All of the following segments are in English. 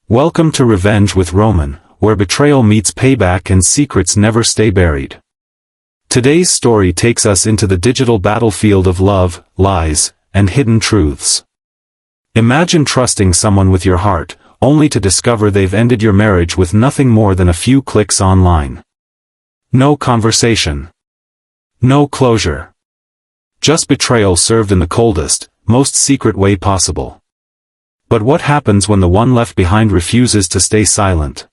Welcome to Revenge with Roman, where betrayal meets payback and secrets never stay buried. Today's story takes us into the digital battlefield of love, lies, and hidden truths. Imagine trusting someone with your heart, only to discover they've ended your marriage with nothing more than a few clicks online. No conversation. No closure. Just betrayal served in the coldest, most secret way possible. But what happens when the one left behind refuses to stay silent?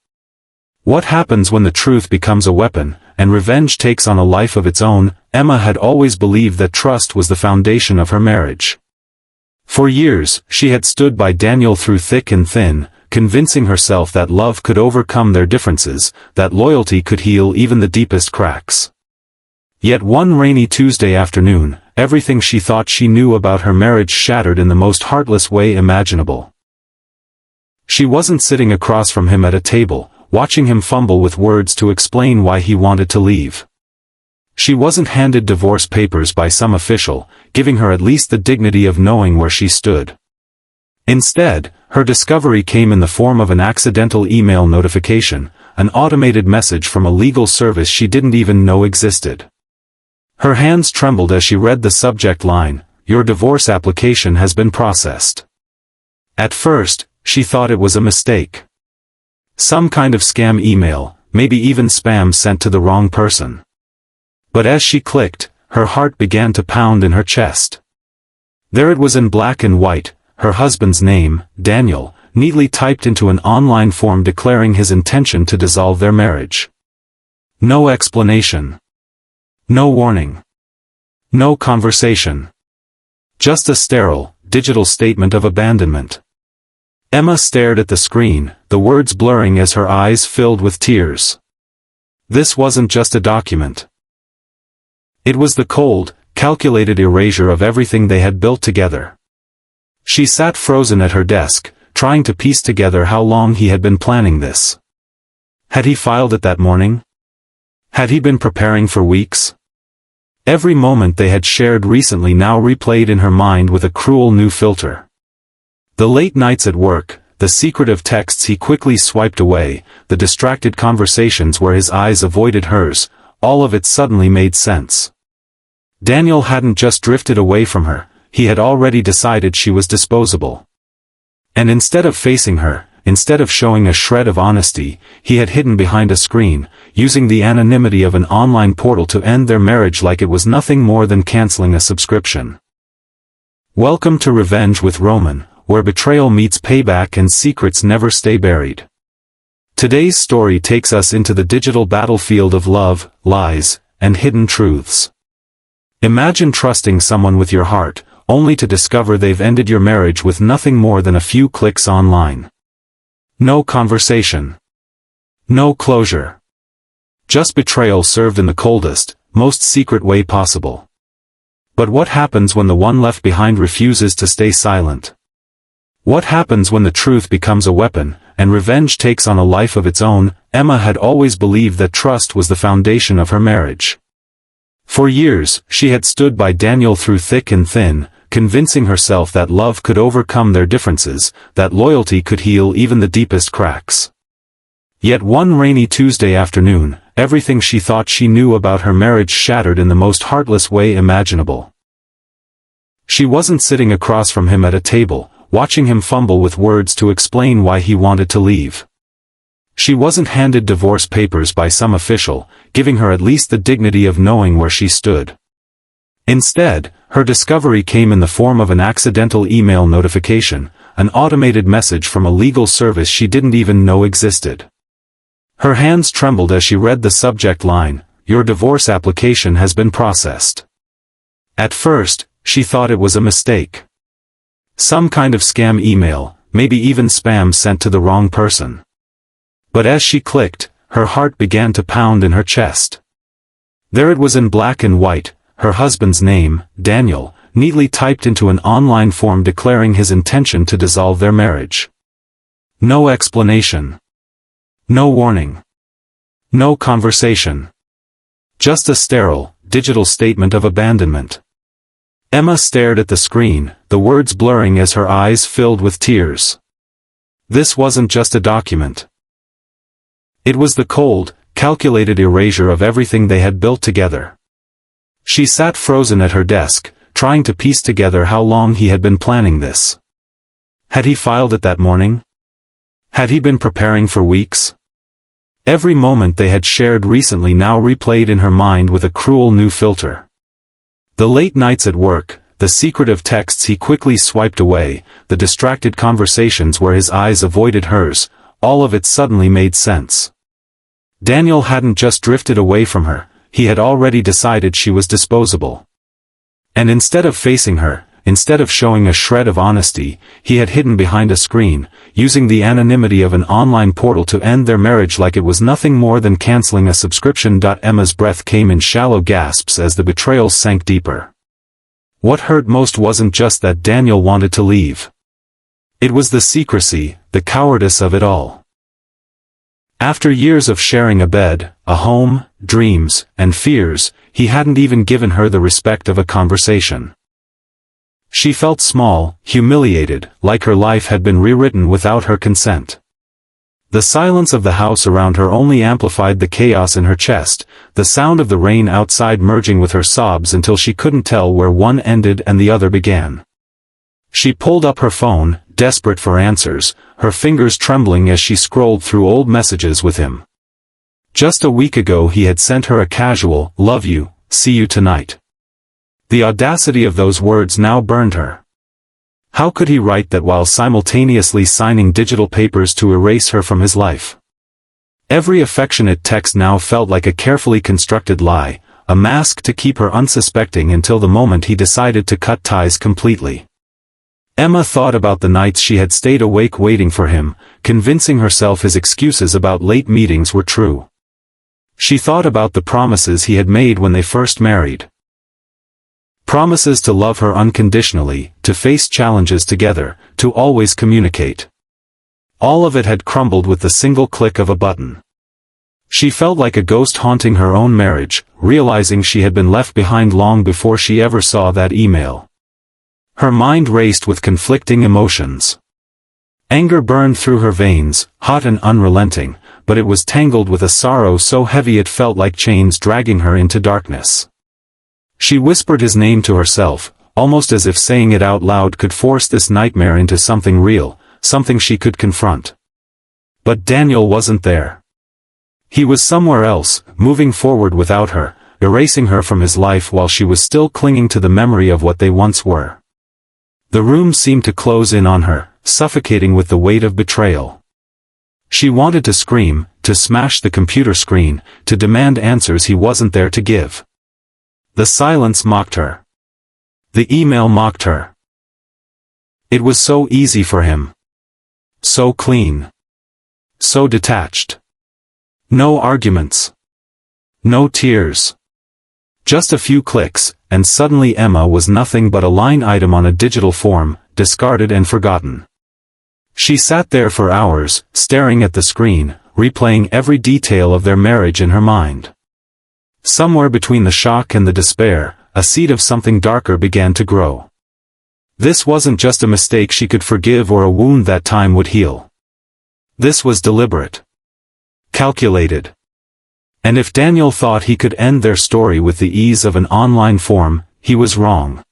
What happens when the truth becomes a weapon, and revenge takes on a life of its own? Emma had always believed that trust was the foundation of her marriage. For years, she had stood by Daniel through thick and thin, convincing herself that love could overcome their differences, that loyalty could heal even the deepest cracks. Yet one rainy Tuesday afternoon, everything she thought she knew about her marriage shattered in the most heartless way imaginable. She wasn't sitting across from him at a table, watching him fumble with words to explain why he wanted to leave. She wasn't handed divorce papers by some official, giving her at least the dignity of knowing where she stood. Instead, her discovery came in the form of an accidental email notification, an automated message from a legal service she didn't even know existed. Her hands trembled as she read the subject line, "Your divorce application has been processed." At first, she thought it was a mistake. Some kind of scam email, maybe even spam sent to the wrong person. But as she clicked, her heart began to pound in her chest. There it was in black and white, her husband's name, Daniel, neatly typed into an online form declaring his intention to dissolve their marriage. No explanation. No warning. No conversation. Just a sterile, digital statement of abandonment. Emma stared at the screen, the words blurring as her eyes filled with tears. This wasn't just a document. It was the cold, calculated erasure of everything they had built together. She sat frozen at her desk, trying to piece together how long he had been planning this. Had he filed it that morning? Had he been preparing for weeks? Every moment they had shared recently now replayed in her mind with a cruel new filter. The late nights at work, the secretive texts he quickly swiped away, the distracted conversations where his eyes avoided hers, all of it suddenly made sense. Daniel hadn't just drifted away from her, he had already decided she was disposable. And instead of facing her, instead of showing a shred of honesty, he had hidden behind a screen, using the anonymity of an online portal to end their marriage like it was nothing more than canceling a subscription. Welcome to Revenge with Roman, where betrayal meets payback and secrets never stay buried. Today's story takes us into the digital battlefield of love, lies, and hidden truths. Imagine trusting someone with your heart, only to discover they've ended your marriage with nothing more than a few clicks online. No conversation. No closure. Just betrayal served in the coldest, most secret way possible. But what happens when the one left behind refuses to stay silent? What happens when the truth becomes a weapon, and revenge takes on a life of its own? Emma had always believed that trust was the foundation of her marriage. For years, she had stood by Daniel through thick and thin, convincing herself that love could overcome their differences, that loyalty could heal even the deepest cracks. Yet one rainy Tuesday afternoon, everything she thought she knew about her marriage shattered in the most heartless way imaginable. She wasn't sitting across from him at a table, watching him fumble with words to explain why he wanted to leave. She wasn't handed divorce papers by some official, giving her at least the dignity of knowing where she stood. Instead, her discovery came in the form of an accidental email notification, an automated message from a legal service she didn't even know existed. Her hands trembled as she read the subject line, "Your divorce application has been processed." At first, she thought it was a mistake. Some kind of scam email, maybe even spam sent to the wrong person. But as she clicked, her heart began to pound in her chest. There it was in black and white, her husband's name, Daniel, neatly typed into an online form declaring his intention to dissolve their marriage. No explanation. No warning. No conversation. Just a sterile, digital statement of abandonment. Emma stared at the screen, the words blurring as her eyes filled with tears. This wasn't just a document. It was the cold, calculated erasure of everything they had built together. She sat frozen at her desk, trying to piece together how long he had been planning this. Had he filed it that morning? Had he been preparing for weeks? Every moment they had shared recently now replayed in her mind with a cruel new filter. The late nights at work, the secretive texts he quickly swiped away, the distracted conversations where his eyes avoided hers, all of it suddenly made sense. Daniel hadn't just drifted away from her, he had already decided she was disposable. And instead of facing her, instead of showing a shred of honesty, he had hidden behind a screen, using the anonymity of an online portal to end their marriage like it was nothing more than canceling a subscription. Emma's breath came in shallow gasps as the betrayal sank deeper. What hurt most wasn't just that Daniel wanted to leave. It was the secrecy, the cowardice of it all. After years of sharing a bed, a home, dreams, and fears, he hadn't even given her the respect of a conversation. She felt small, humiliated, like her life had been rewritten without her consent. The silence of the house around her only amplified the chaos in her chest, the sound of the rain outside merging with her sobs until she couldn't tell where one ended and the other began. She pulled up her phone, desperate for answers, her fingers trembling as she scrolled through old messages with him. Just a week ago he had sent her a casual, "Love you, see you tonight." The audacity of those words now burned her. How could he write that while simultaneously signing digital papers to erase her from his life? Every affectionate text now felt like a carefully constructed lie, a mask to keep her unsuspecting until the moment he decided to cut ties completely. Emma thought about the nights she had stayed awake waiting for him, convincing herself his excuses about late meetings were true. She thought about the promises he had made when they first married. Promises to love her unconditionally, to face challenges together, to always communicate. All of it had crumbled with the single click of a button. She felt like a ghost haunting her own marriage, realizing she had been left behind long before she ever saw that email. Her mind raced with conflicting emotions. Anger burned through her veins, hot and unrelenting, but it was tangled with a sorrow so heavy it felt like chains dragging her into darkness. She whispered his name to herself, almost as if saying it out loud could force this nightmare into something real, something she could confront. But Daniel wasn't there. He was somewhere else, moving forward without her, erasing her from his life while she was still clinging to the memory of what they once were. The room seemed to close in on her, suffocating with the weight of betrayal. She wanted to scream, to smash the computer screen, to demand answers he wasn't there to give. The silence mocked her. The email mocked her. It was so easy for him. So clean. So detached. No arguments. No tears. Just a few clicks, and suddenly Emma was nothing but a line item on a digital form, discarded and forgotten. She sat there for hours, staring at the screen, replaying every detail of their marriage in her mind. Somewhere between the shock and the despair, a seed of something darker began to grow. This wasn't just a mistake she could forgive or a wound that time would heal. This was deliberate. Calculated. And if Daniel thought he could end their story with the ease of an online form, he was wrong.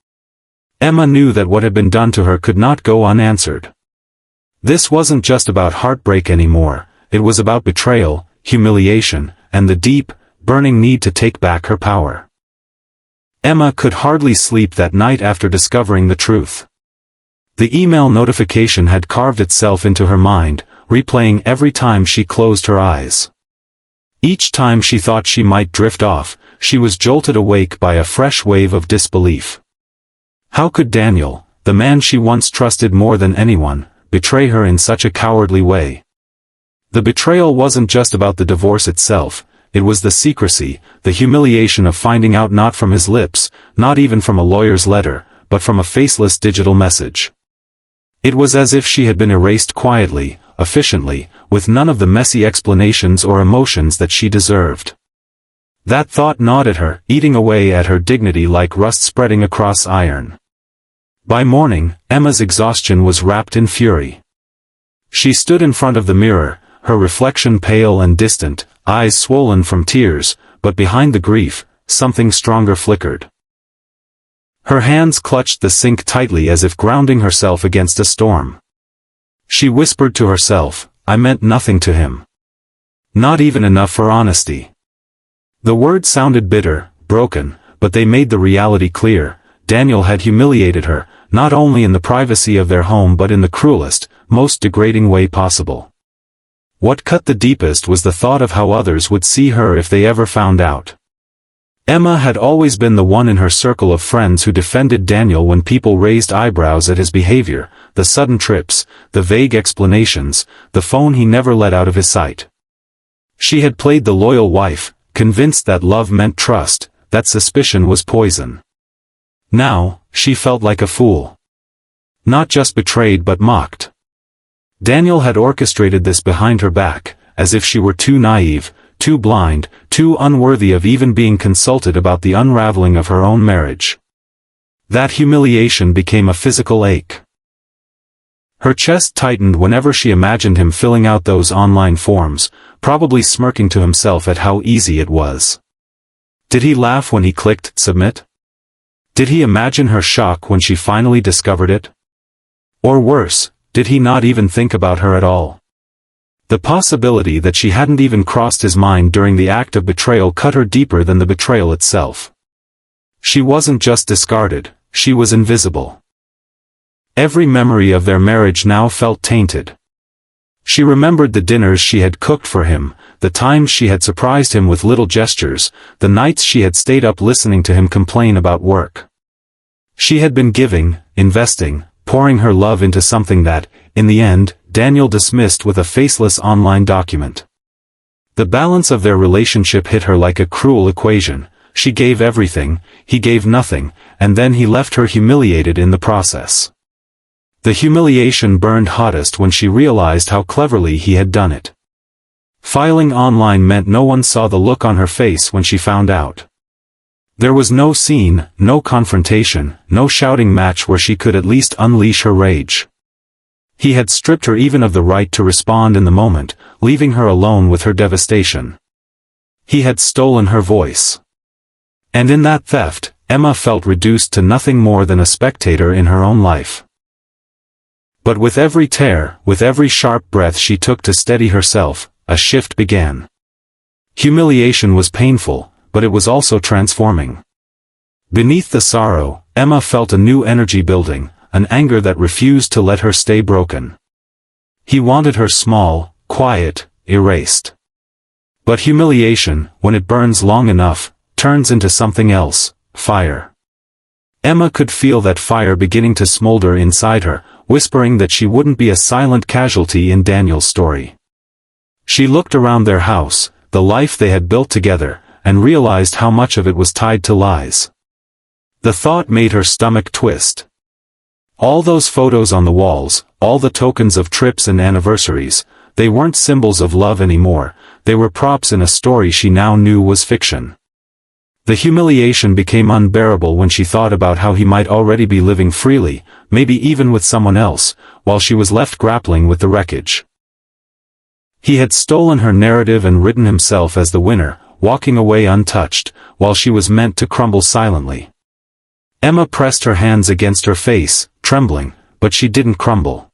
Emma knew that what had been done to her could not go unanswered. This wasn't just about heartbreak anymore, it was about betrayal, humiliation, and the deep, burning need to take back her power. Emma could hardly sleep that night after discovering the truth. The email notification had carved itself into her mind, replaying every time she closed her eyes. Each time she thought she might drift off, she was jolted awake by a fresh wave of disbelief. How could Daniel, the man she once trusted more than anyone, betray her in such a cowardly way? The betrayal wasn't just about the divorce itself, it was the secrecy, the humiliation of finding out not from his lips, not even from a lawyer's letter, but from a faceless digital message. It was as if she had been erased quietly, efficiently, with none of the messy explanations or emotions that she deserved. That thought gnawed at her, eating away at her dignity like rust spreading across iron. By morning, Emma's exhaustion was wrapped in fury. She stood in front of the mirror, her reflection pale and distant, eyes swollen from tears, but behind the grief, something stronger flickered. Her hands clutched the sink tightly as if grounding herself against a storm. She whispered to herself, "I meant nothing to him. Not even enough for honesty." The words sounded bitter, broken, but they made the reality clear. Daniel had humiliated her, not only in the privacy of their home but in the cruelest, most degrading way possible. What cut the deepest was the thought of how others would see her if they ever found out. Emma had always been the one in her circle of friends who defended Daniel when people raised eyebrows at his behavior, the sudden trips, the vague explanations, the phone he never let out of his sight. She had played the loyal wife, convinced that love meant trust, that suspicion was poison. Now, she felt like a fool. Not just betrayed but mocked. Daniel had orchestrated this behind her back, as if she were too naive, too blind, too unworthy of even being consulted about the unraveling of her own marriage. That humiliation became a physical ache. Her chest tightened whenever she imagined him filling out those online forms, probably smirking to himself at how easy it was. Did he laugh when he clicked submit? Did he imagine her shock when she finally discovered it? Or worse, did he not even think about her at all? The possibility that she hadn't even crossed his mind during the act of betrayal cut her deeper than the betrayal itself. She wasn't just discarded, she was invisible. Every memory of their marriage now felt tainted. She remembered the dinners she had cooked for him, the times she had surprised him with little gestures, the nights she had stayed up listening to him complain about work. She had been giving, investing, pouring her love into something that, in the end, Daniel dismissed with a faceless online document. The balance of their relationship hit her like a cruel equation. She gave everything, he gave nothing, and then he left her humiliated in the process. The humiliation burned hottest when she realized how cleverly he had done it. Filing online meant no one saw the look on her face when she found out. There was no scene, no confrontation, no shouting match where she could at least unleash her rage. He had stripped her even of the right to respond in the moment, leaving her alone with her devastation. He had stolen her voice. And in that theft, Emma felt reduced to nothing more than a spectator in her own life. But with every tear, with every sharp breath she took to steady herself, a shift began. Humiliation was painful, but it was also transforming. Beneath the sorrow, Emma felt a new energy building, an anger that refused to let her stay broken. He wanted her small, quiet, erased. But humiliation, when it burns long enough, turns into something else, fire. Emma could feel that fire beginning to smolder inside her, whispering that she wouldn't be a silent casualty in Daniel's story. She looked around their house, the life they had built together, and realized how much of it was tied to lies. The thought made her stomach twist. All those photos on the walls, all the tokens of trips and anniversaries, they weren't symbols of love anymore, they were props in a story she now knew was fiction. The humiliation became unbearable when she thought about how he might already be living freely, maybe even with someone else, while she was left grappling with the wreckage. He had stolen her narrative and ridden himself as the winner, walking away untouched, while she was meant to crumble silently. Emma pressed her hands against her face, trembling, but she didn't crumble.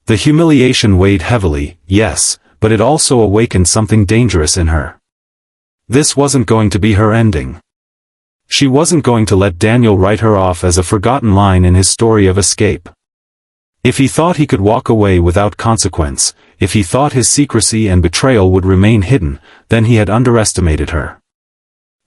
The humiliation weighed heavily, yes, but it also awakened something dangerous in her. This wasn't going to be her ending. She wasn't going to let Daniel write her off as a forgotten line in his story of escape. If he thought he could walk away without consequence, if he thought his secrecy and betrayal would remain hidden, then he had underestimated her.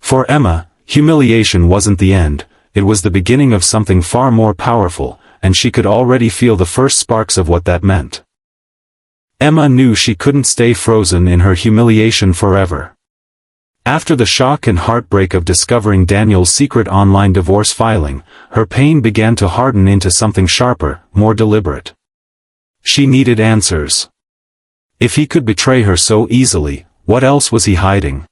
For Emma, humiliation wasn't the end, it was the beginning of something far more powerful, and she could already feel the first sparks of what that meant. Emma knew she couldn't stay frozen in her humiliation forever. After the shock and heartbreak of discovering Daniel's secret online divorce filing, her pain began to harden into something sharper, more deliberate. She needed answers. If he could betray her so easily, what else was he hiding?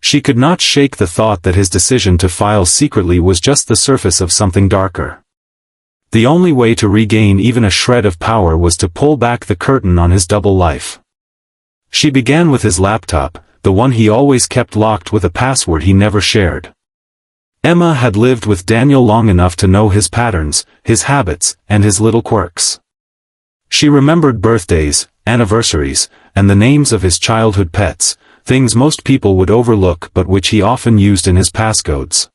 She could not shake the thought that his decision to file secretly was just the surface of something darker. The only way to regain even a shred of power was to pull back the curtain on his double life. She began with his laptop, the one he always kept locked with a password he never shared. Emma had lived with Daniel long enough to know his patterns, his habits, and his little quirks. She remembered birthdays, anniversaries, and the names of his childhood pets, things most people would overlook but which he often used in his passcodes.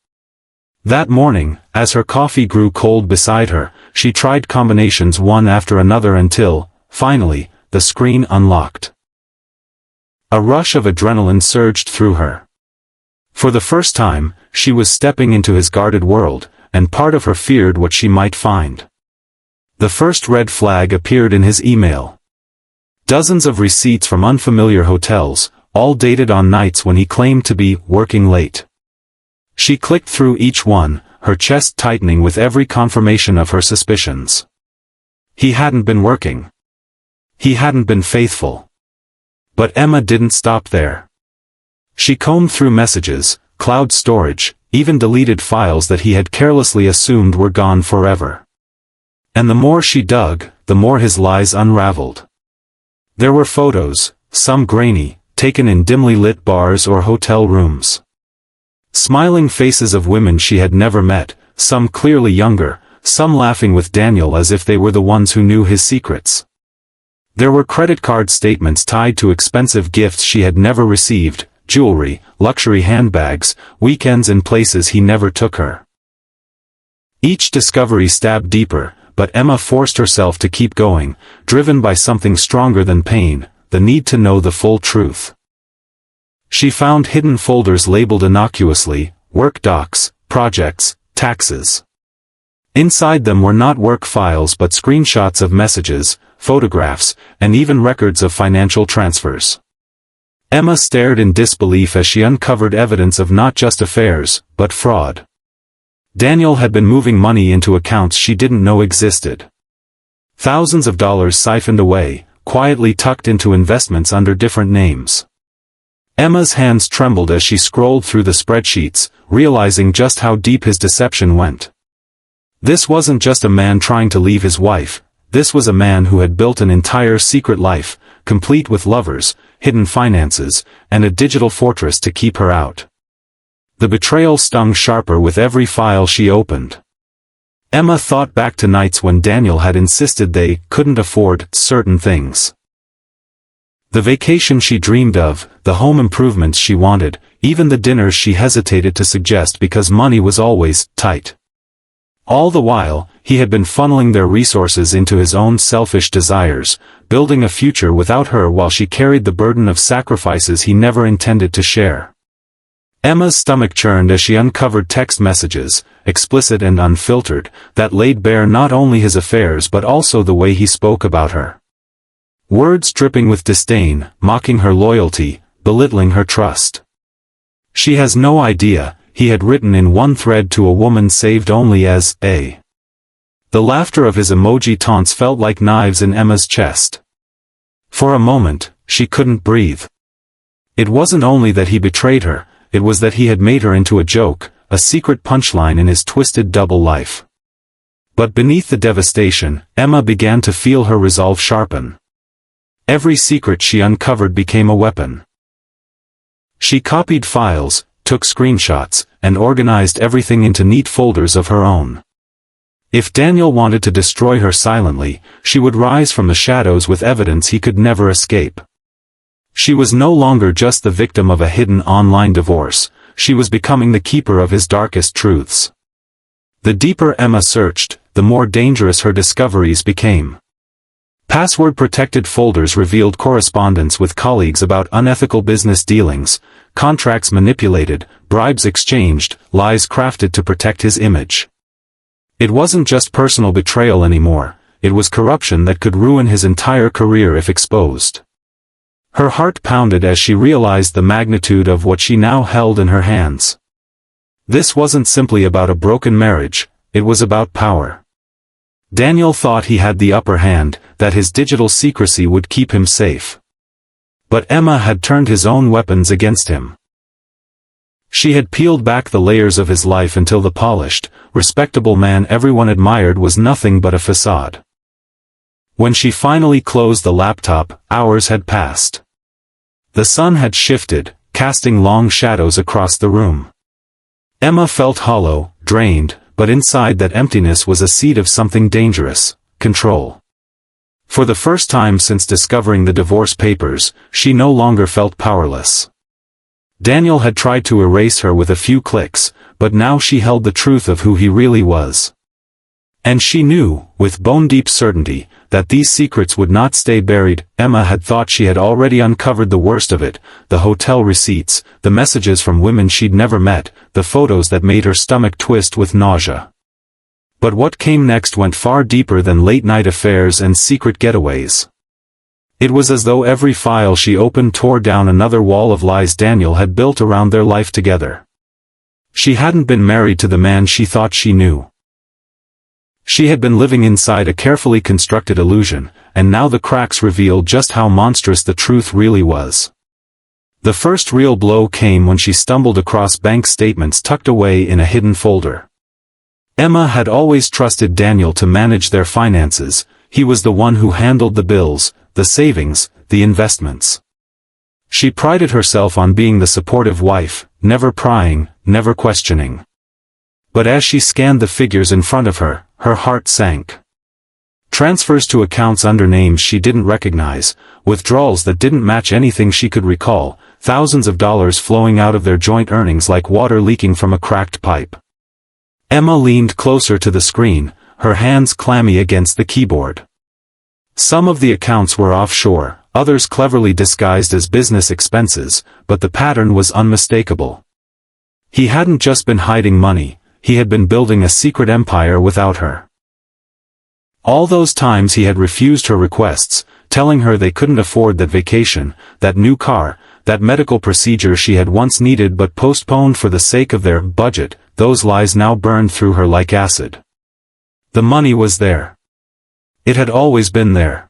That morning, as her coffee grew cold beside her, she tried combinations one after another until, finally, the screen unlocked. A rush of adrenaline surged through her. For the first time, she was stepping into his guarded world, and part of her feared what she might find. The first red flag appeared in his email. Dozens of receipts from unfamiliar hotels, all dated on nights when he claimed to be working late. She clicked through each one, her chest tightening with every confirmation of her suspicions. He hadn't been working. He hadn't been faithful. But Emma didn't stop there. She combed through messages, cloud storage, even deleted files that he had carelessly assumed were gone forever. And the more she dug, the more his lies unraveled. There were photos, some grainy, taken in dimly lit bars or hotel rooms. Smiling faces of women she had never met, some clearly younger, some laughing with Daniel as if they were the ones who knew his secrets. There were credit card statements tied to expensive gifts she had never received, jewelry, luxury handbags, weekends in places he never took her. Each discovery stabbed deeper, but Emma forced herself to keep going, driven by something stronger than pain, the need to know the full truth. She found hidden folders labeled innocuously, work docs, projects, taxes. Inside them were not work files but screenshots of messages, photographs, and even records of financial transfers. Emma stared in disbelief as she uncovered evidence of not just affairs, but fraud. Daniel had been moving money into accounts she didn't know existed. Thousands of dollars siphoned away, quietly tucked into investments under different names. Emma's hands trembled as she scrolled through the spreadsheets, realizing just how deep his deception went. This wasn't just a man trying to leave his wife, this was a man who had built an entire secret life, complete with lovers, hidden finances, and a digital fortress to keep her out. The betrayal stung sharper with every file she opened. Emma thought back to nights when Daniel had insisted they couldn't afford certain things. The vacation she dreamed of, the home improvements she wanted, even the dinners she hesitated to suggest because money was always tight. All the while, he had been funneling their resources into his own selfish desires, building a future without her while she carried the burden of sacrifices he never intended to share. Emma's stomach churned as she uncovered text messages, explicit and unfiltered, that laid bare not only his affairs but also the way he spoke about her. Words dripping with disdain, mocking her loyalty, belittling her trust. She has no idea, he had written in one thread to a woman saved only as a. The laughter of his emoji taunts felt like knives in Emma's chest. For a moment, she couldn't breathe. It wasn't only that he betrayed her, it was that he had made her into a joke, a secret punchline in his twisted double life. But beneath the devastation, Emma began to feel her resolve sharpen. Every secret she uncovered became a weapon. She copied files, took screenshots, and organized everything into neat folders of her own. If Daniel wanted to destroy her silently, she would rise from the shadows with evidence he could never escape. She was no longer just the victim of a hidden online divorce, she was becoming the keeper of his darkest truths. The deeper Emma searched, the more dangerous her discoveries became. Password-protected folders revealed correspondence with colleagues about unethical business dealings, contracts manipulated, bribes exchanged, lies crafted to protect his image. It wasn't just personal betrayal anymore, it was corruption that could ruin his entire career if exposed. Her heart pounded as she realized the magnitude of what she now held in her hands. This wasn't simply about a broken marriage, it was about power. Daniel thought he had the upper hand, that his digital secrecy would keep him safe. But Emma had turned his own weapons against him. She had peeled back the layers of his life until the polished, respectable man everyone admired was nothing but a facade. When she finally closed the laptop, hours had passed. The sun had shifted, casting long shadows across the room. Emma felt hollow, drained, but inside that emptiness was a seed of something dangerous: control. For the first time since discovering the divorce papers, she no longer felt powerless. Daniel had tried to erase her with a few clicks, but now she held the truth of who he really was. And she knew, with bone-deep certainty, that these secrets would not stay buried. Emma had thought she had already uncovered the worst of it: the hotel receipts, the messages from women she'd never met, the photos that made her stomach twist with nausea. But what came next went far deeper than late-night affairs and secret getaways. It was as though every file she opened tore down another wall of lies Daniel had built around their life together. She hadn't been married to the man she thought she knew. She had been living inside a carefully constructed illusion, and now the cracks revealed just how monstrous the truth really was. The first real blow came when she stumbled across bank statements tucked away in a hidden folder. Emma had always trusted Daniel to manage their finances. He was the one who handled the bills, the savings, the investments. She prided herself on being the supportive wife, never prying, never questioning. But as she scanned the figures in front of her, her heart sank. Transfers to accounts under names she didn't recognize, withdrawals that didn't match anything she could recall, thousands of dollars flowing out of their joint earnings like water leaking from a cracked pipe. Emma leaned closer to the screen, her hands clammy against the keyboard. Some of the accounts were offshore, others cleverly disguised as business expenses, but the pattern was unmistakable. He hadn't just been hiding money, he had been building a secret empire without her. All those times he had refused her requests, telling her they couldn't afford that vacation, that new car, that medical procedure she had once needed but postponed for the sake of their budget, those lies now burned through her like acid. The money was there. It had always been there.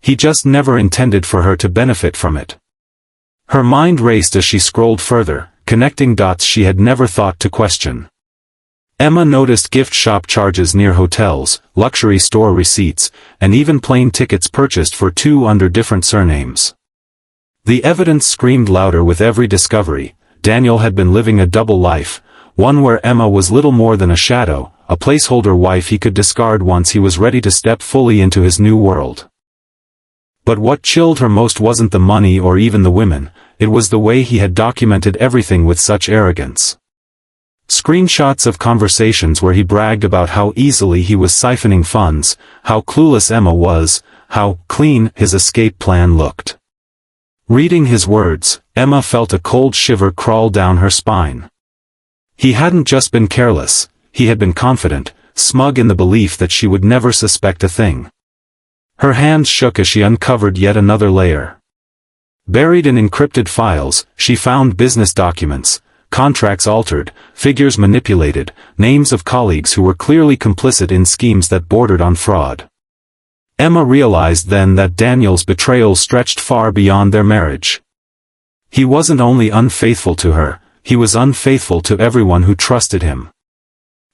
He just never intended for her to benefit from it. Her mind raced as she scrolled further, connecting dots she had never thought to question. Emma noticed gift shop charges near hotels, luxury store receipts, and even plane tickets purchased for two under different surnames. The evidence screamed louder with every discovery. Daniel had been living a double life, one where Emma was little more than a shadow, a placeholder wife he could discard once he was ready to step fully into his new world. But what chilled her most wasn't the money or even the women, it was the way he had documented everything with such arrogance. Screenshots of conversations where he bragged about how easily he was siphoning funds, how clueless Emma was, how clean his escape plan looked. Reading his words, Emma felt a cold shiver crawl down her spine. He hadn't just been careless, he had been confident, smug in the belief that she would never suspect a thing. Her hands shook as she uncovered yet another layer. Buried in encrypted files, she found business documents, contracts altered, figures manipulated, names of colleagues who were clearly complicit in schemes that bordered on fraud. Emma realized then that Daniel's betrayal stretched far beyond their marriage. He wasn't only unfaithful to her, he was unfaithful to everyone who trusted him.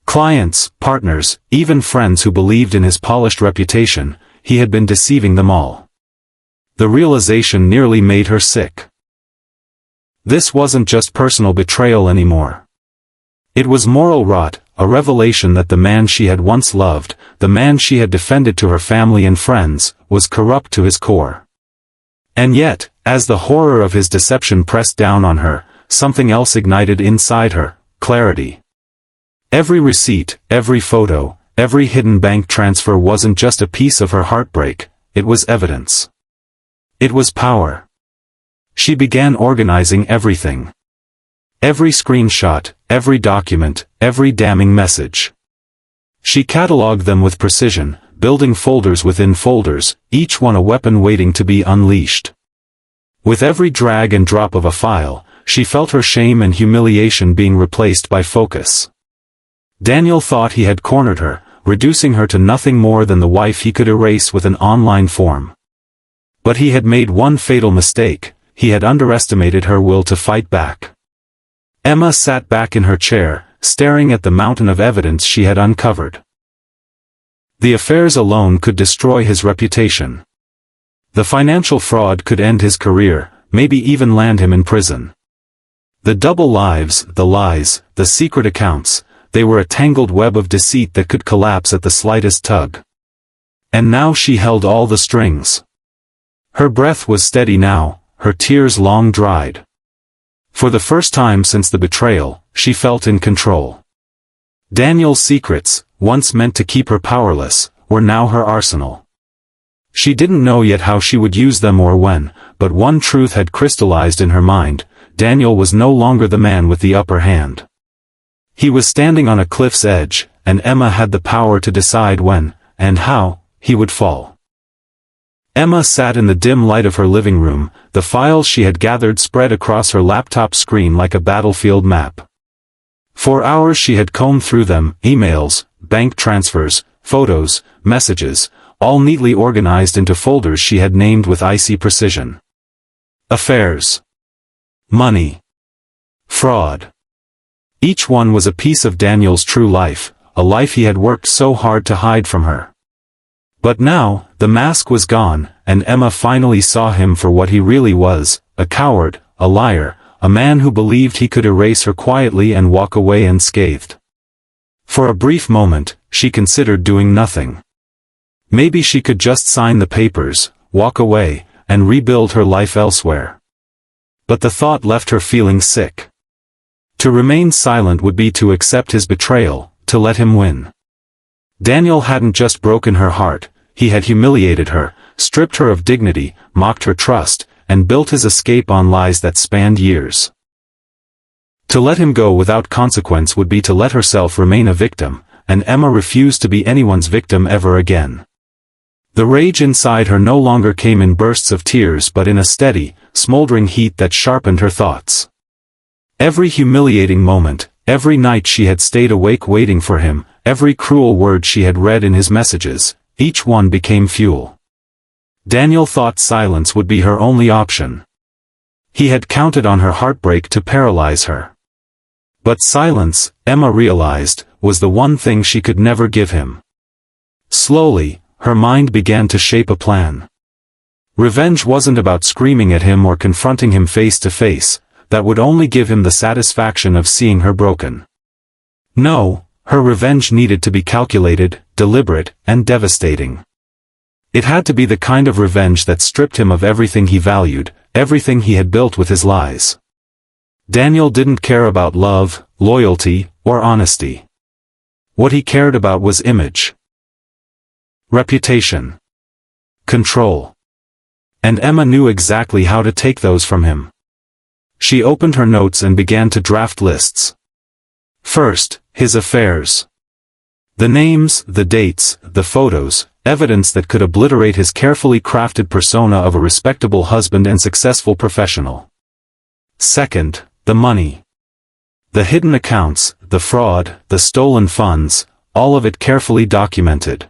Clients, partners, even friends who believed in his polished reputation, he had been deceiving them all. The realization nearly made her sick. This wasn't just personal betrayal anymore. It was moral rot, a revelation that the man she had once loved, the man she had defended to her family and friends, was corrupt to his core. And yet, as the horror of his deception pressed down on her, something else ignited inside her: clarity. Every receipt, every photo, every hidden bank transfer wasn't just a piece of her heartbreak, it was evidence. It was power. She began organizing everything. Every screenshot, every document, every damning message. She cataloged them with precision, building folders within folders, each one a weapon waiting to be unleashed. With every drag and drop of a file, she felt her shame and humiliation being replaced by focus. Daniel thought he had cornered her, reducing her to nothing more than the wife he could erase with an online form. But he had made one fatal mistake: he had underestimated her will to fight back. Emma sat back in her chair, staring at the mountain of evidence she had uncovered. The affairs alone could destroy his reputation. The financial fraud could end his career, maybe even land him in prison. The double lives, the lies, the secret accounts, they were a tangled web of deceit that could collapse at the slightest tug. And now she held all the strings. Her breath was steady now, her tears long dried. For the first time since the betrayal, she felt in control. Daniel's secrets, once meant to keep her powerless, were now her arsenal. She didn't know yet how she would use them or when, but one truth had crystallized in her mind: Daniel was no longer the man with the upper hand. He was standing on a cliff's edge, and Emma had the power to decide when, and how, he would fall. Emma sat in the dim light of her living room, the files she had gathered spread across her laptop screen like a battlefield map. For hours she had combed through them: emails, bank transfers, photos, messages, all neatly organized into folders she had named with icy precision. Affairs. Money. Fraud. Each one was a piece of Daniel's true life, a life he had worked so hard to hide from her. But now, the mask was gone, and Emma finally saw him for what he really was: a coward, a liar, a man who believed he could erase her quietly and walk away unscathed. For a brief moment, she considered doing nothing. Maybe she could just sign the papers, walk away, and rebuild her life elsewhere. But the thought left her feeling sick. To remain silent would be to accept his betrayal, to let him win. Daniel hadn't just broken her heart, he had humiliated her, stripped her of dignity, mocked her trust, and built his escape on lies that spanned years. To let him go without consequence would be to let herself remain a victim, and Emma refused to be anyone's victim ever again. The rage inside her no longer came in bursts of tears but in a steady, smoldering heat that sharpened her thoughts. Every humiliating moment, every night she had stayed awake waiting for him, every cruel word she had read in his messages, each one became fuel. Daniel thought silence would be her only option. He had counted on her heartbreak to paralyze her. But silence, Emma realized, was the one thing she could never give him. Slowly, her mind began to shape a plan. Revenge wasn't about screaming at him or confronting him face to face, that would only give him the satisfaction of seeing her broken. No, her revenge needed to be calculated, deliberate, and devastating. It had to be the kind of revenge that stripped him of everything he valued, everything he had built with his lies. Daniel didn't care about love, loyalty, or honesty. What he cared about was image. Reputation. Control. And Emma knew exactly how to take those from him. She opened her notes and began to draft lists. First, his affairs. The names, the dates, the photos, evidence that could obliterate his carefully crafted persona of a respectable husband and successful professional. Second, the money. The hidden accounts, the fraud, the stolen funds, all of it carefully documented.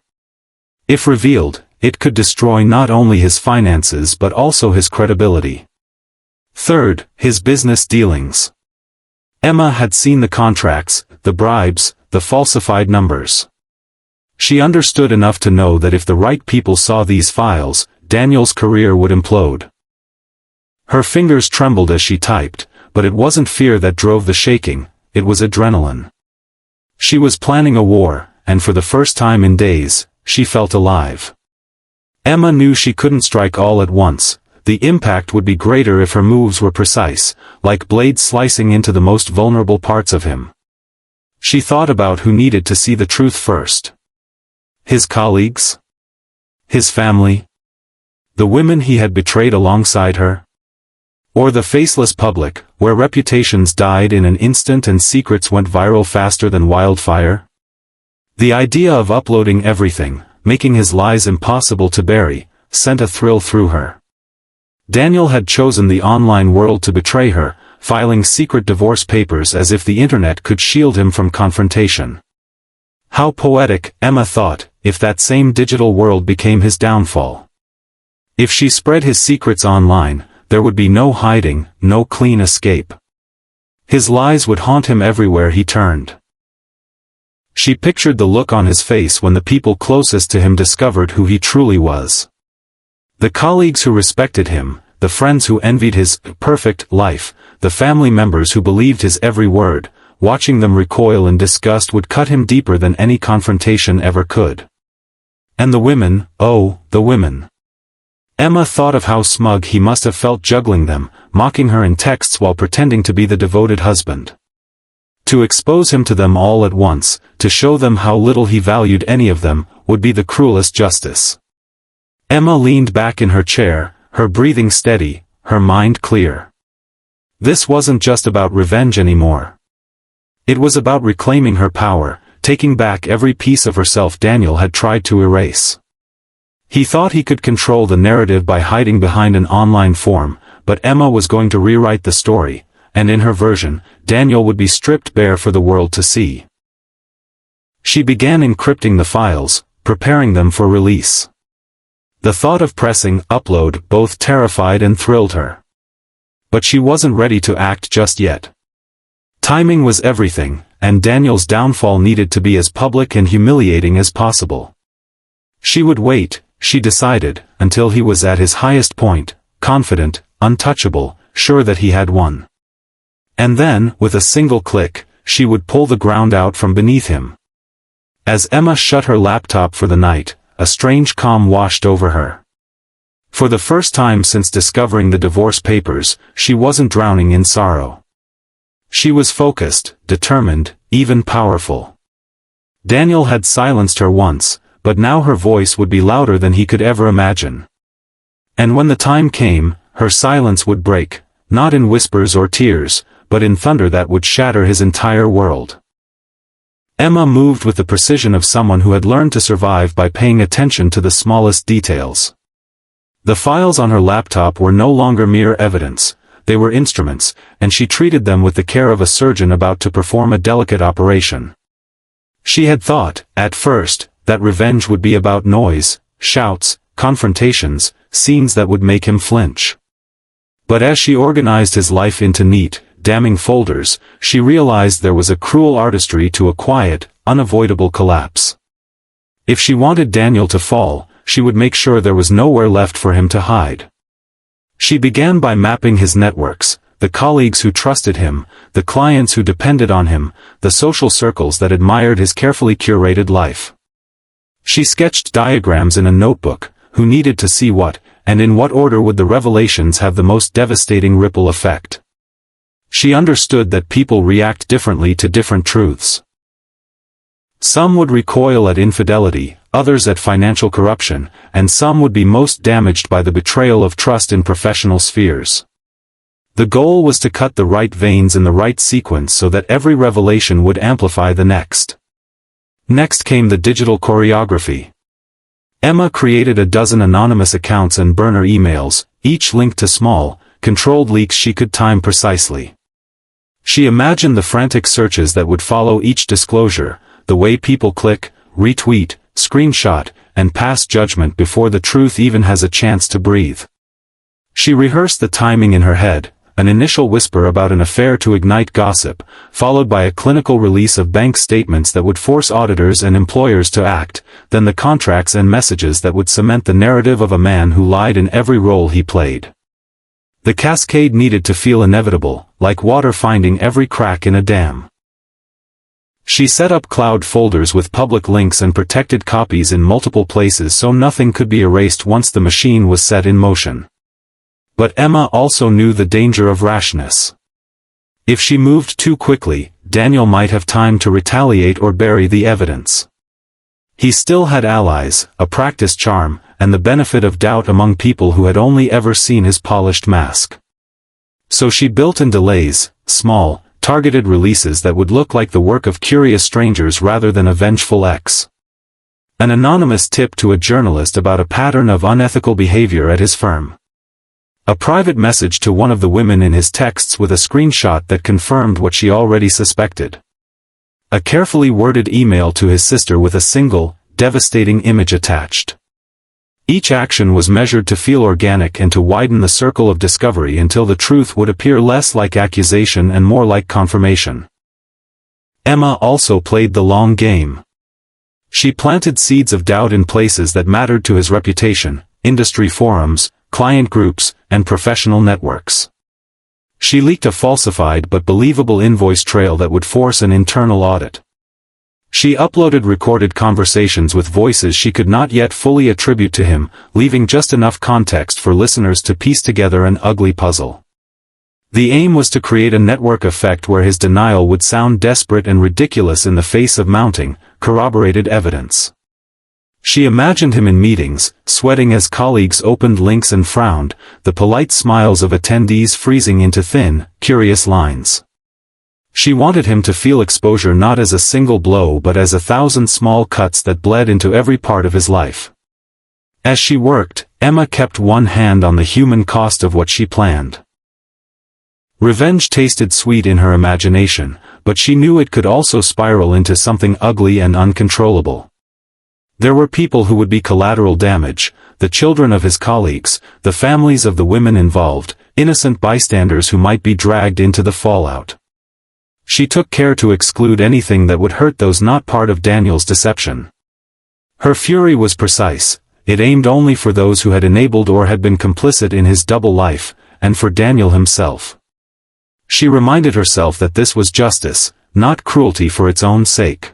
If revealed, it could destroy not only his finances but also his credibility. Third, his business dealings. Emma had seen the contracts, the bribes, the falsified numbers. She understood enough to know that if the right people saw these files, Daniel's career would implode. Her fingers trembled as she typed, but it wasn't fear that drove the shaking, it was adrenaline. She was planning a war, and for the first time in days, she felt alive. Emma knew she couldn't strike all at once. The impact would be greater if her moves were precise, like blades slicing into the most vulnerable parts of him. She thought about who needed to see the truth first. His colleagues? His family? The women he had betrayed alongside her? Or the faceless public, where reputations died in an instant and secrets went viral faster than wildfire? The idea of uploading everything, making his lies impossible to bury, sent a thrill through her. Daniel had chosen the online world to betray her, filing secret divorce papers as if the internet could shield him from confrontation. How poetic, Emma thought, if that same digital world became his downfall. If she spread his secrets online, there would be no hiding, no clean escape. His lies would haunt him everywhere he turned. She pictured the look on his face when the people closest to him discovered who he truly was. The colleagues who respected him, the friends who envied his perfect life, the family members who believed his every word, watching them recoil in disgust would cut him deeper than any confrontation ever could. And the women, oh, the women. Emma thought of how smug he must have felt juggling them, mocking her in texts while pretending to be the devoted husband. To expose him to them all at once, to show them how little he valued any of them, would be the cruelest justice. Emma leaned back in her chair, her breathing steady, her mind clear. This wasn't just about revenge anymore. It was about reclaiming her power, taking back every piece of herself Daniel had tried to erase. He thought he could control the narrative by hiding behind an online form, but Emma was going to rewrite the story, and in her version, Daniel would be stripped bare for the world to see. She began encrypting the files, preparing them for release. The thought of pressing upload both terrified and thrilled her. But she wasn't ready to act just yet. Timing was everything, and Daniel's downfall needed to be as public and humiliating as possible. She would wait, she decided, until he was at his highest point, confident, untouchable, sure that he had won. And then, with a single click, she would pull the ground out from beneath him. As Emma shut her laptop for the night, a strange calm washed over her. For the first time since discovering the divorce papers, she wasn't drowning in sorrow. She was focused, determined, even powerful. Daniel had silenced her once, but now her voice would be louder than he could ever imagine. And when the time came, her silence would break, not in whispers or tears, but in thunder that would shatter his entire world. Emma moved with the precision of someone who had learned to survive by paying attention to the smallest details. The files on her laptop were no longer mere evidence, they were instruments, and she treated them with the care of a surgeon about to perform a delicate operation. She had thought, at first, that revenge would be about noise, shouts, confrontations, scenes that would make him flinch. But as she organized his life into neat, damning folders, she realized there was a cruel artistry to a quiet, unavoidable collapse. If she wanted Daniel to fall, she would make sure there was nowhere left for him to hide. She began by mapping his networks, the colleagues who trusted him, the clients who depended on him, the social circles that admired his carefully curated life. She sketched diagrams in a notebook, who needed to see what, and in what order would the revelations have the most devastating ripple effect. She understood that people react differently to different truths. Some would recoil at infidelity, others at financial corruption, and some would be most damaged by the betrayal of trust in professional spheres. The goal was to cut the right veins in the right sequence so that every revelation would amplify the next. Next came the digital choreography. Emma created a dozen anonymous accounts and burner emails, each linked to small, controlled leaks she could time precisely. She imagined the frantic searches that would follow each disclosure, the way people click, retweet, screenshot, and pass judgment before the truth even has a chance to breathe. She rehearsed the timing in her head, an initial whisper about an affair to ignite gossip, followed by a clinical release of bank statements that would force auditors and employers to act, then the contracts and messages that would cement the narrative of a man who lied in every role he played. The cascade needed to feel inevitable, like water finding every crack in a dam. She set up cloud folders with public links and protected copies in multiple places so nothing could be erased once the machine was set in motion. But Emma also knew the danger of rashness. If she moved too quickly, Daniel might have time to retaliate or bury the evidence. He still had allies, a practiced charm, and the benefit of doubt among people who had only ever seen his polished mask. So she built in delays, small, targeted releases that would look like the work of curious strangers rather than a vengeful ex. An anonymous tip to a journalist about a pattern of unethical behavior at his firm. A private message to one of the women in his texts with a screenshot that confirmed what she already suspected. A carefully worded email to his sister with a single, devastating image attached. Each action was measured to feel organic and to widen the circle of discovery until the truth would appear less like accusation and more like confirmation. Emma also played the long game. She planted seeds of doubt in places that mattered to his reputation: industry forums, client groups, and professional networks. She leaked a falsified but believable invoice trail that would force an internal audit. She uploaded recorded conversations with voices she could not yet fully attribute to him, leaving just enough context for listeners to piece together an ugly puzzle. The aim was to create a network effect where his denial would sound desperate and ridiculous in the face of mounting, corroborated evidence. She imagined him in meetings, sweating as colleagues opened links and frowned, the polite smiles of attendees freezing into thin, curious lines. She wanted him to feel exposure not as a single blow but as 1,000 small cuts that bled into every part of his life. As she worked, Emma kept one hand on the human cost of what she planned. Revenge tasted sweet in her imagination, but she knew it could also spiral into something ugly and uncontrollable. There were people who would be collateral damage: the children of his colleagues, the families of the women involved, innocent bystanders who might be dragged into the fallout. She took care to exclude anything that would hurt those not part of Daniel's deception. Her fury was precise: it aimed only for those who had enabled or had been complicit in his double life, and for Daniel himself. She reminded herself that this was justice, not cruelty for its own sake.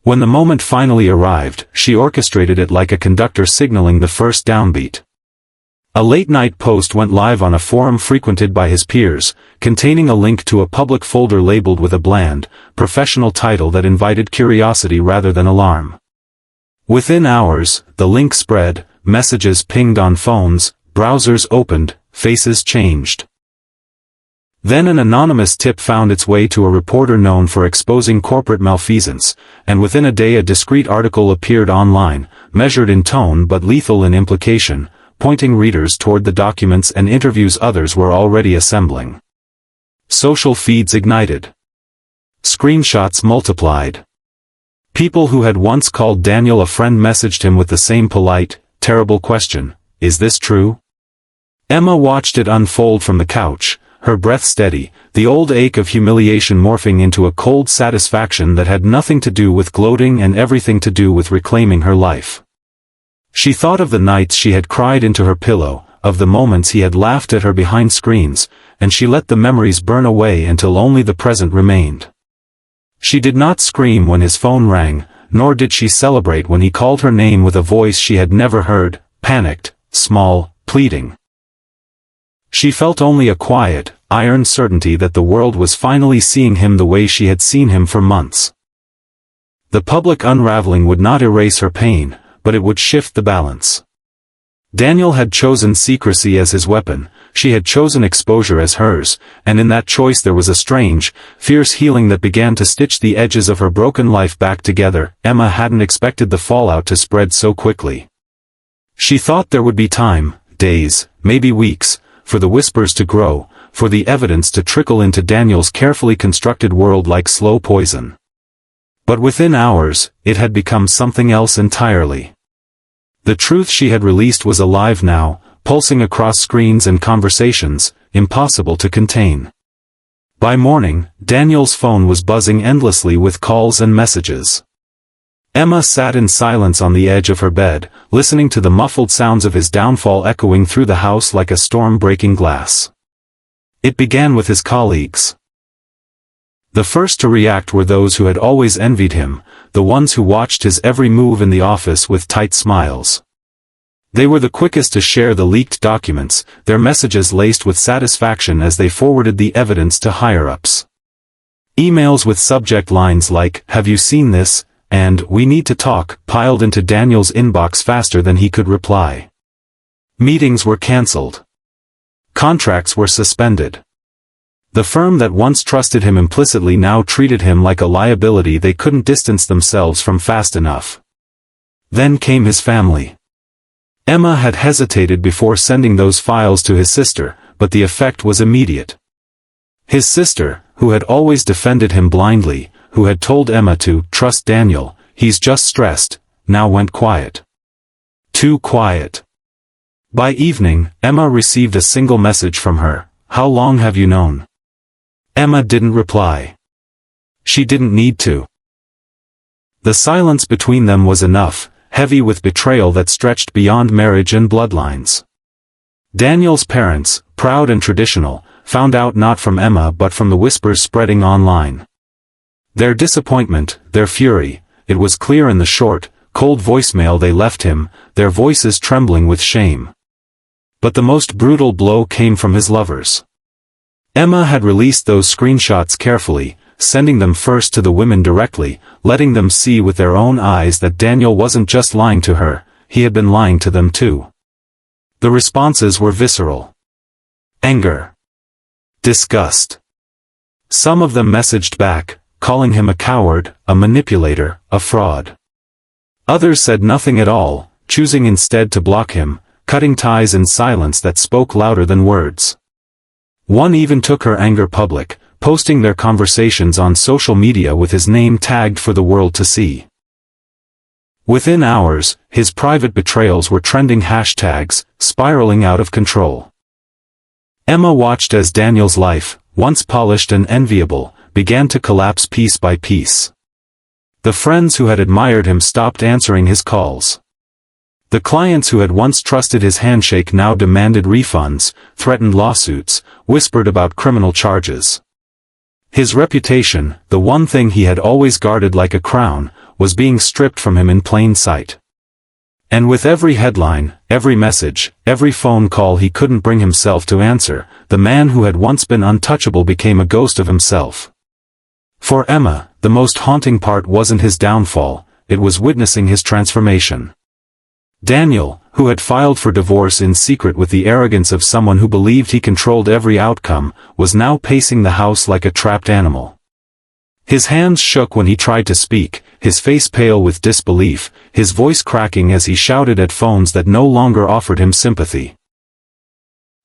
When the moment finally arrived, she orchestrated it like a conductor signaling the first downbeat. A late-night post went live on a forum frequented by his peers, containing a link to a public folder labeled with a bland, professional title that invited curiosity rather than alarm. Within hours, the link spread, messages pinged on phones, browsers opened, faces changed. Then an anonymous tip found its way to a reporter known for exposing corporate malfeasance, and within a day a discreet article appeared online, measured in tone but lethal in implication, pointing readers toward the documents and interviews others were already assembling. Social feeds ignited. Screenshots multiplied. People who had once called Daniel a friend messaged him with the same polite, terrible question: "Is this true?" Emma watched it unfold from the couch, her breath steady, the old ache of humiliation morphing into a cold satisfaction that had nothing to do with gloating and everything to do with reclaiming her life. She thought of the nights she had cried into her pillow, of the moments he had laughed at her behind screens, and she let the memories burn away until only the present remained. She did not scream when his phone rang, nor did she celebrate when he called her name with a voice she had never heard, panicked, small, pleading. She felt only a quiet, iron certainty that the world was finally seeing him the way she had seen him for months. The public unraveling would not erase her pain, but it would shift the balance. Daniel had chosen secrecy as his weapon, she had chosen exposure as hers, and in that choice there was a strange, fierce healing that began to stitch the edges of her broken life back together. Emma hadn't expected the fallout to spread so quickly. She thought there would be time, days, maybe weeks, for the whispers to grow, for the evidence to trickle into Daniel's carefully constructed world like slow poison. But within hours, it had become something else entirely. The truth she had released was alive now, pulsing across screens and conversations, impossible to contain. By morning, Daniel's phone was buzzing endlessly with calls and messages. Emma sat in silence on the edge of her bed, listening to the muffled sounds of his downfall echoing through the house like a storm breaking glass. It began with his colleagues. The first to react were those who had always envied him, the ones who watched his every move in the office with tight smiles. They were the quickest to share the leaked documents, their messages laced with satisfaction as they forwarded the evidence to higher-ups. Emails with subject lines like, "Have you seen this?" and "We need to talk," piled into Daniel's inbox faster than he could reply. Meetings were cancelled. Contracts were suspended. The firm that once trusted him implicitly now treated him like a liability they couldn't distance themselves from fast enough. Then came his family. Emma had hesitated before sending those files to his sister, but the effect was immediate. His sister, who had always defended him blindly, who had told Emma to trust Daniel, "He's just stressed," now went quiet. Too quiet. By evening, Emma received a single message from her. How long have you known? Emma didn't reply. She didn't need to. The silence between them was enough, heavy with betrayal that stretched beyond marriage and bloodlines. Daniel's parents, proud and traditional, found out not from Emma but from the whispers spreading online. Their disappointment, their fury, it was clear in the short, cold voicemail they left him, their voices trembling with shame. But the most brutal blow came from his lovers. Emma had released those screenshots carefully, sending them first to the women directly, letting them see with their own eyes that Daniel wasn't just lying to her, he had been lying to them too. The responses were visceral. Anger. Disgust. Some of them messaged back, calling him a coward, a manipulator, a fraud. Others said nothing at all, choosing instead to block him, cutting ties in silence that spoke louder than words. One even took her anger public, posting their conversations on social media with his name tagged for the world to see. Within hours, his private betrayals were trending hashtags, spiraling out of control. Emma watched as Daniel's life, once polished and enviable, began to collapse piece by piece. The friends who had admired him stopped answering his calls. The clients who had once trusted his handshake now demanded refunds, threatened lawsuits, whispered about criminal charges. His reputation, the one thing he had always guarded like a crown, was being stripped from him in plain sight. And with every headline, every message, every phone call he couldn't bring himself to answer, the man who had once been untouchable became a ghost of himself. For Emma, the most haunting part wasn't his downfall, it was witnessing his transformation. Daniel, who had filed for divorce in secret with the arrogance of someone who believed he controlled every outcome, was now pacing the house like a trapped animal. His hands shook when he tried to speak, his face pale with disbelief, his voice cracking as he shouted at phones that no longer offered him sympathy.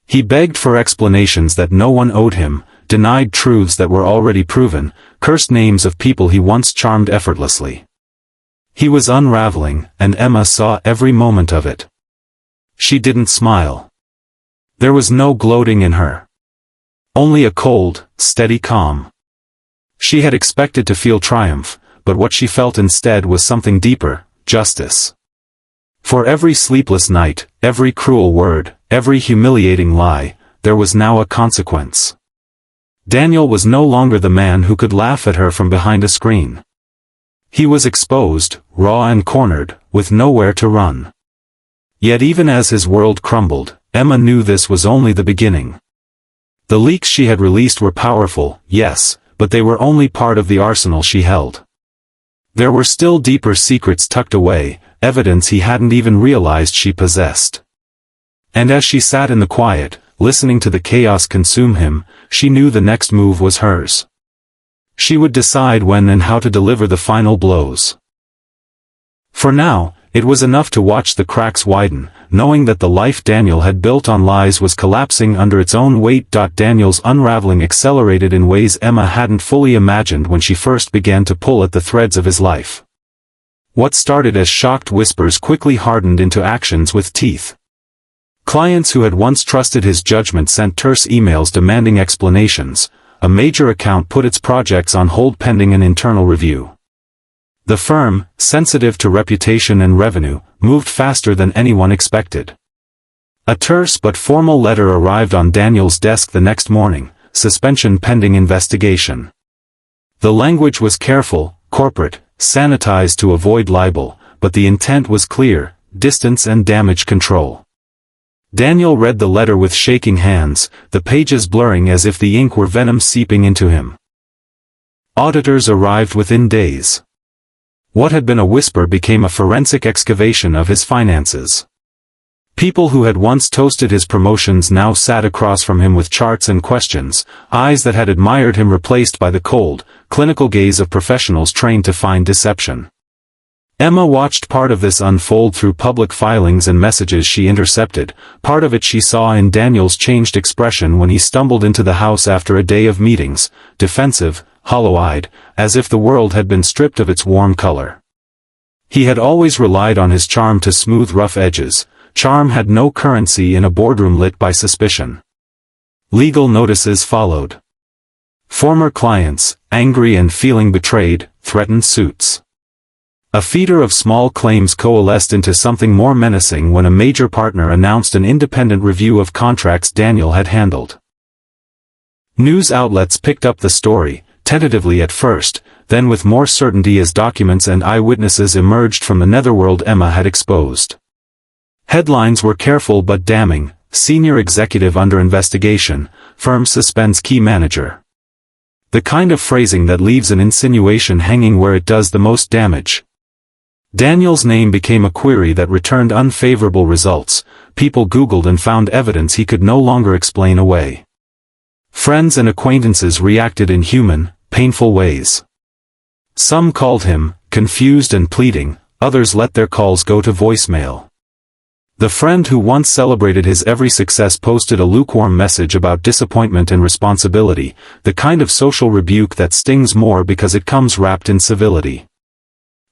He begged for explanations that no one owed him, denied truths that were already proven, cursed names of people he once charmed effortlessly. He was unraveling, and Emma saw every moment of it. She didn't smile. There was no gloating in her. Only a cold, steady calm. She had expected to feel triumph, but what she felt instead was something deeper, justice. For every sleepless night, every cruel word, every humiliating lie, there was now a consequence. Daniel was no longer the man who could laugh at her from behind a screen. He was exposed, raw and cornered, with nowhere to run. Yet even as his world crumbled, Emma knew this was only the beginning. The leaks she had released were powerful, yes, but they were only part of the arsenal she held. There were still deeper secrets tucked away, evidence he hadn't even realized she possessed. And as she sat in the quiet, listening to the chaos consume him, she knew the next move was hers. She would decide when and how to deliver the final blows. For now, it was enough to watch the cracks widen, knowing that the life Daniel had built on lies was collapsing under its own weight. Daniel's unraveling accelerated in ways Emma hadn't fully imagined when she first began to pull at the threads of his life. What started as shocked whispers quickly hardened into actions with teeth. Clients who had once trusted his judgment sent terse emails demanding explanations. A major account put its projects on hold pending an internal review. The firm, sensitive to reputation and revenue, moved faster than anyone expected. A terse but formal letter arrived on Daniel's desk the next morning, suspension pending investigation. The language was careful, corporate, sanitized to avoid libel, but the intent was clear: distance and damage control. Daniel read the letter with shaking hands, the pages blurring as if the ink were venom seeping into him. Auditors arrived within days. What had been a whisper became a forensic excavation of his finances. People who had once toasted his promotions now sat across from him with charts and questions, eyes that had admired him replaced by the cold, clinical gaze of professionals trained to find deception. Emma watched part of this unfold through public filings and messages she intercepted. Part of it she saw in Daniel's changed expression when he stumbled into the house after a day of meetings, defensive, hollow-eyed, as if the world had been stripped of its warm color. He had always relied on his charm to smooth rough edges. Charm had no currency in a boardroom lit by suspicion. Legal notices followed. Former clients, angry and feeling betrayed, threatened suits. A feeder of small claims coalesced into something more menacing when a major partner announced an independent review of contracts Daniel had handled. News outlets picked up the story, tentatively at first, then with more certainty as documents and eyewitnesses emerged from the netherworld Emma had exposed. Headlines were careful but damning: senior executive under investigation, firm suspends key manager. The kind of phrasing that leaves an insinuation hanging where it does the most damage. Daniel's name became a query that returned unfavorable results. People Googled and found evidence he could no longer explain away. Friends and acquaintances reacted in human, painful ways. Some called him, confused and pleading, others let their calls go to voicemail. The friend who once celebrated his every success posted a lukewarm message about disappointment and responsibility, the kind of social rebuke that stings more because it comes wrapped in civility.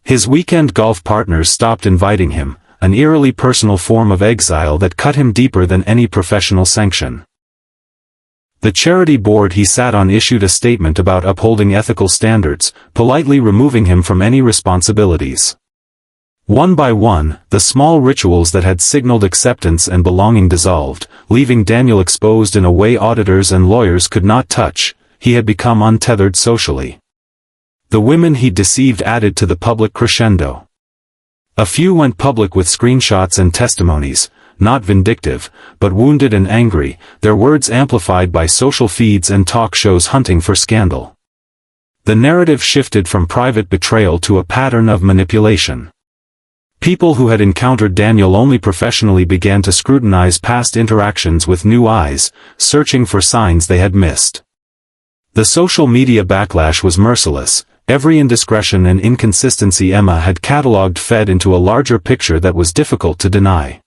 His weekend golf partners stopped inviting him, an eerily personal form of exile that cut him deeper than any professional sanction. The charity board he sat on issued a statement about upholding ethical standards, politely removing him from any responsibilities. One by one, the small rituals that had signaled acceptance and belonging dissolved, leaving Daniel exposed in a way auditors and lawyers could not touch. He had become untethered socially. The women he deceived added to the public crescendo. A few went public with screenshots and testimonies, not vindictive, but wounded and angry, their words amplified by social feeds and talk shows hunting for scandal. The narrative shifted from private betrayal to a pattern of manipulation. People who had encountered Daniel only professionally began to scrutinize past interactions with new eyes, searching for signs they had missed. The social media backlash was merciless. Every indiscretion and inconsistency Emma had catalogued fed into a larger picture that was difficult to deny.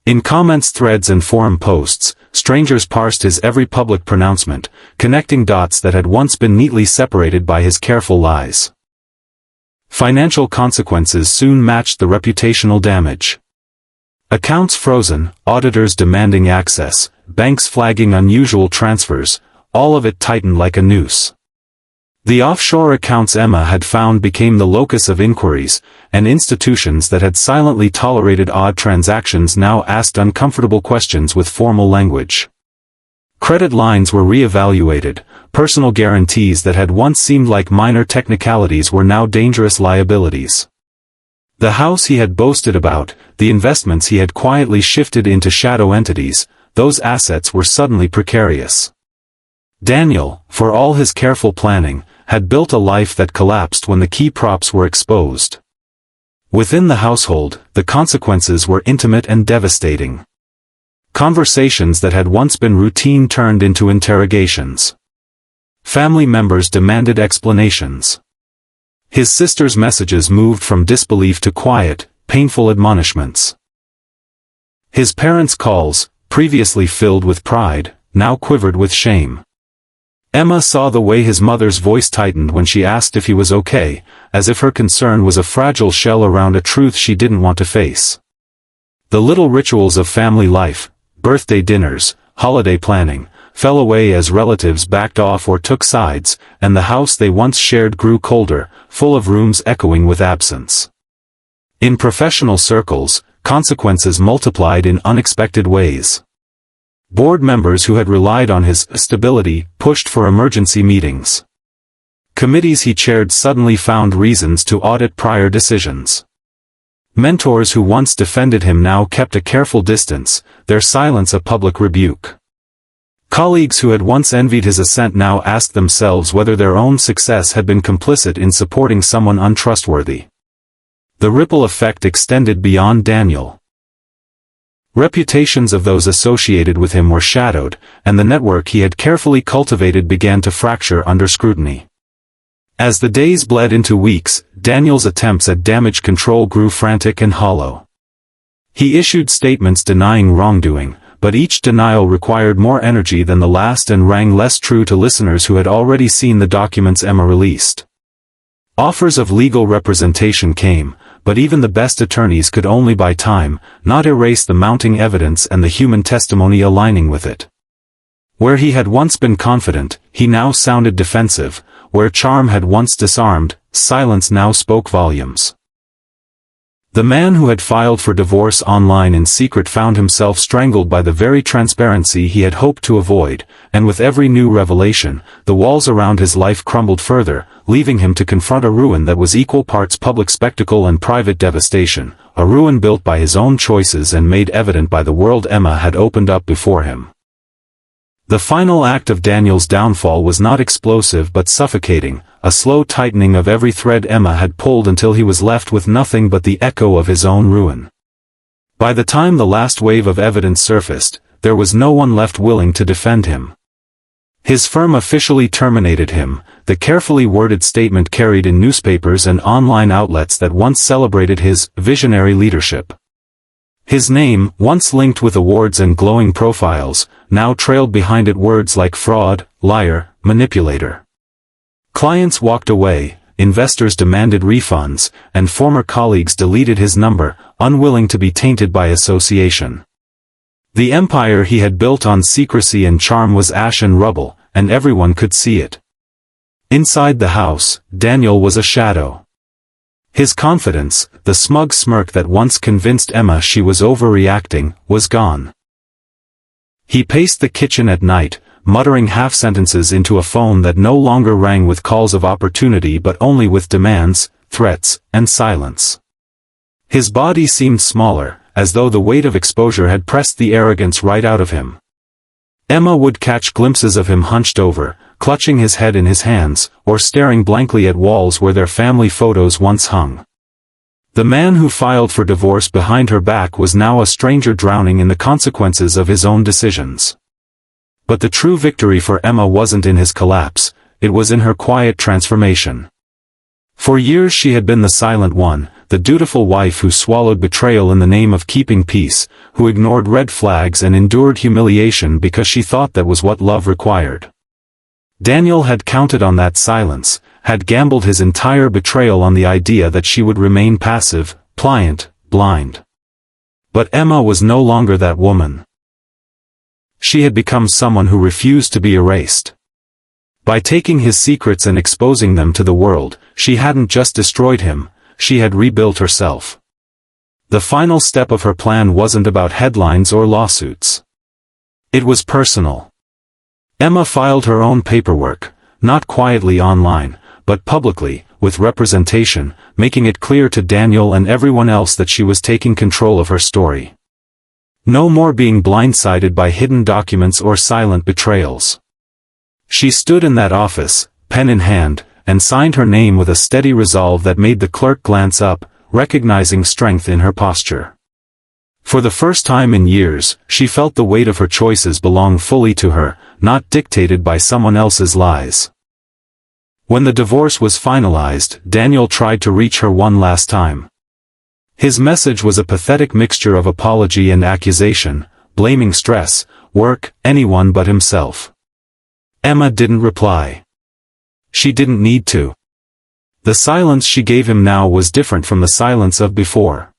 In comments, threads and forum posts, strangers parsed his every public pronouncement, connecting dots that had once been neatly separated by his careful lies. Financial consequences soon matched the reputational damage. Accounts frozen, auditors demanding access, banks flagging unusual transfers, all of it tightened like a noose. The offshore accounts Emma had found became the locus of inquiries, and institutions that had silently tolerated odd transactions now asked uncomfortable questions with formal language. Credit lines were re-evaluated, personal guarantees that had once seemed like minor technicalities were now dangerous liabilities. The house he had boasted about, the investments he had quietly shifted into shadow entities, those assets were suddenly precarious. Daniel, for all his careful planning, had built a life that collapsed when the key props were exposed. Within the household, the consequences were intimate and devastating. Conversations that had once been routine turned into interrogations. Family members demanded explanations. His sister's messages moved from disbelief to quiet, painful admonishments. His parents' calls, previously filled with pride, now quivered with shame. Emma saw the way his mother's voice tightened when she asked if he was okay, as if her concern was a fragile shell around a truth she didn't want to face. The little rituals of family life, birthday dinners, holiday planning, fell away as relatives backed off or took sides, and the house they once shared grew colder, full of rooms echoing with absence. In professional circles, consequences multiplied in unexpected ways. Board members who had relied on his stability pushed for emergency meetings. Committees he chaired suddenly found reasons to audit prior decisions. Mentors who once defended him now kept a careful distance, their silence a public rebuke. Colleagues who had once envied his ascent now asked themselves whether their own success had been complicit in supporting someone untrustworthy. The ripple effect extended beyond Daniel. Reputations of those associated with him were shadowed, and the network he had carefully cultivated began to fracture under scrutiny. As the days bled into weeks, Daniel's attempts at damage control grew frantic and hollow. He issued statements denying wrongdoing, but each denial required more energy than the last and rang less true to listeners who had already seen the documents Emma released. Offers of legal representation came, but even the best attorneys could only buy time, not erase the mounting evidence and the human testimony aligning with it. Where he had once been confident, he now sounded defensive. Where charm had once disarmed, silence now spoke volumes. The man who had filed for divorce online in secret found himself strangled by the very transparency he had hoped to avoid, and with every new revelation, the walls around his life crumbled further, leaving him to confront a ruin that was equal parts public spectacle and private devastation, a ruin built by his own choices and made evident by the world Emma had opened up before him. The final act of Daniel's downfall was not explosive but suffocating, a slow tightening of every thread Emma had pulled until he was left with nothing but the echo of his own ruin. By the time the last wave of evidence surfaced, there was no one left willing to defend him. His firm officially terminated him, the carefully worded statement carried in newspapers and online outlets that once celebrated his visionary leadership. His name, once linked with awards and glowing profiles, now trailed behind it words like fraud, liar, manipulator. Clients walked away, investors demanded refunds, and former colleagues deleted his number, unwilling to be tainted by association. The empire he had built on secrecy and charm was ash and rubble, and everyone could see it. Inside the house, Daniel was a shadow. His confidence, the smug smirk that once convinced Emma she was overreacting, was gone. He paced the kitchen at night, muttering half-sentences into a phone that no longer rang with calls of opportunity but only with demands, threats, and silence. His body seemed smaller, as though the weight of exposure had pressed the arrogance right out of him. Emma would catch glimpses of him hunched over, clutching his head in his hands, or staring blankly at walls where their family photos once hung. The man who filed for divorce behind her back was now a stranger drowning in the consequences of his own decisions. But the true victory for Emma wasn't in his collapse, it was in her quiet transformation. For years she had been the silent one, the dutiful wife who swallowed betrayal in the name of keeping peace, who ignored red flags and endured humiliation because she thought that was what love required. Daniel had counted on that silence, had gambled his entire betrayal on the idea that she would remain passive, pliant, blind. But Emma was no longer that woman. She had become someone who refused to be erased. By taking his secrets and exposing them to the world, she hadn't just destroyed him, she had rebuilt herself. The final step of her plan wasn't about headlines or lawsuits. It was personal. Emma filed her own paperwork, not quietly online, but publicly, with representation, making it clear to Daniel and everyone else that she was taking control of her story. No more being blindsided by hidden documents or silent betrayals. She stood in that office, pen in hand, and signed her name with a steady resolve that made the clerk glance up, recognizing strength in her posture. For the first time in years, she felt the weight of her choices belong fully to her, not dictated by someone else's lies. When the divorce was finalized, Daniel tried to reach her one last time. His message was a pathetic mixture of apology and accusation, blaming stress, work, anyone but himself. Emma didn't reply. She didn't need to. The silence she gave him now was different from the silence of before.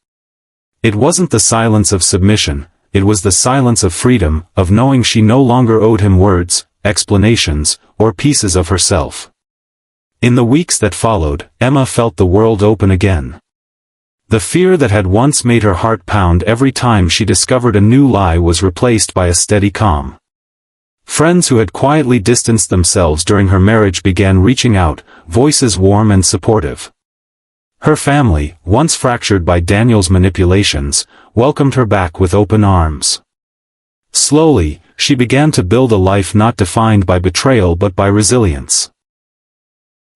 It wasn't the silence of submission, it was the silence of freedom, of knowing she no longer owed him words, explanations, or pieces of herself. In the weeks that followed, Emma felt the world open again. The fear that had once made her heart pound every time she discovered a new lie was replaced by a steady calm. Friends who had quietly distanced themselves during her marriage began reaching out, voices warm and supportive. Her family, once fractured by Daniel's manipulations, welcomed her back with open arms. Slowly, she began to build a life not defined by betrayal but by resilience.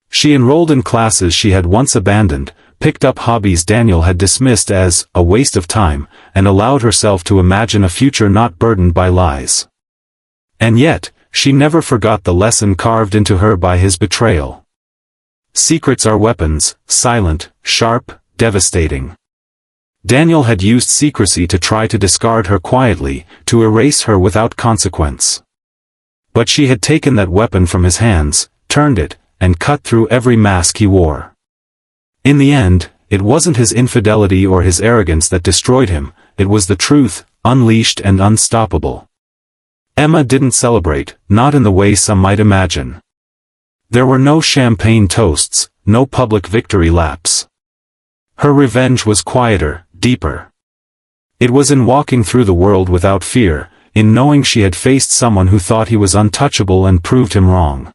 She enrolled in classes she had once abandoned, picked up hobbies Daniel had dismissed as a waste of time, and allowed herself to imagine a future not burdened by lies. And yet, she never forgot the lesson carved into her by his betrayal. Secrets are weapons, silent, sharp, devastating. Daniel had used secrecy to try to discard her quietly, to erase her without consequence. But she had taken that weapon from his hands, turned it, and cut through every mask he wore. In the end, it wasn't his infidelity or his arrogance that destroyed him, it was the truth, unleashed and unstoppable. Emma didn't celebrate, not in the way some might imagine. There were no champagne toasts, no public victory laps. Her revenge was quieter, deeper. It was in walking through the world without fear, in knowing she had faced someone who thought he was untouchable and proved him wrong.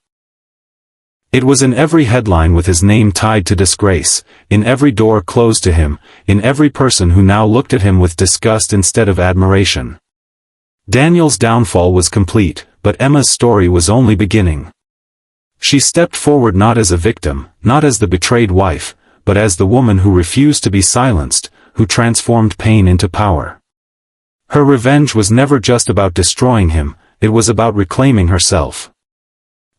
It was in every headline with his name tied to disgrace, in every door closed to him, in every person who now looked at him with disgust instead of admiration. Daniel's downfall was complete, but Emma's story was only beginning. She stepped forward not as a victim, not as the betrayed wife, but as the woman who refused to be silenced, who transformed pain into power. Her revenge was never just about destroying him, it was about reclaiming herself.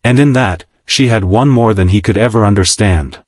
And in that, she had won more than he could ever understand.